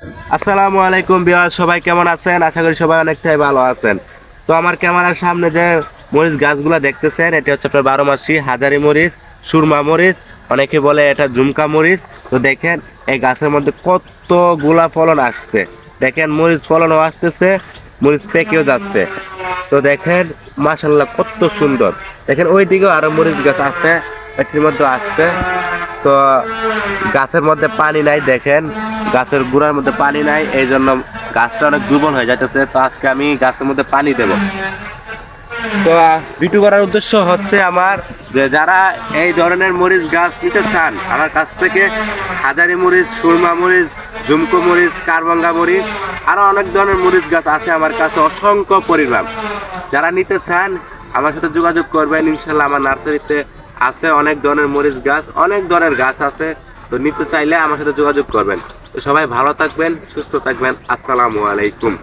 আসসালামু আলাইকুম ভিউয়ার্স, সবাই কেমন আছেন? আশা করি সবাই অনেকটাই ভালো আছেন। তো আমার ক্যামেরার সামনে যে মরিচ গাছগুলো দেখতেছেন, এটা হচ্ছে আপনার 12 মাসি হাজারি মরিচ, সুরমা মরিচ, অনেকে বলে এটা ঝুমকা মরিচ। তো দেখেন এই গাছের মধ্যে কতগুলা ফলন আসছে। দেখেন মরিচ ফলনও আসতেছে, মরিচ পেকেও যাচ্ছে। তো দেখেন মাশাল্লাহ কত সুন্দর। দেখেন ওই দিকেও আরো মরিচ গাছ আছে, এটির মধ্যে আসছে। তো গাছের মধ্যে পানি নাই, দেখেন গাছের গুঁড়ার মধ্যে পানি নাই, এই জন্য গাছটা অনেক দুর্বল হয়ে যাচ্ছে। তো আজকে আমি গাছের মধ্যে পানি দেব। তো ভিডিও করার উদ্দেশ্য হচ্ছে আমার যে যারা এই ধরনের মরিচ গাছ নিতে চান আমার কাছ থেকে, হাজারি মরিচ, সুরমা মরিচ, ঝুমকো মরিচ, কারবাঙ্গা মরিচ, আরো অনেক ধরনের মরিচ গাছ আছে আমার কাছে অসংখ্য পরিমাণ। যারা নিতে চান আমার সাথে যোগাযোগ করবেন, ইনশাল্লাহ আমার নার্সারিতে আছে অনেক ধরনের মরিচ গাছ, অনেক ধরনের গাছ আছে। তো নিতে চাইলে আমার সাথে যোগাযোগ করবেন। তো সবাই ভালো থাকবেন, সুস্থ থাকবেন। আসসালামু আলাইকুম।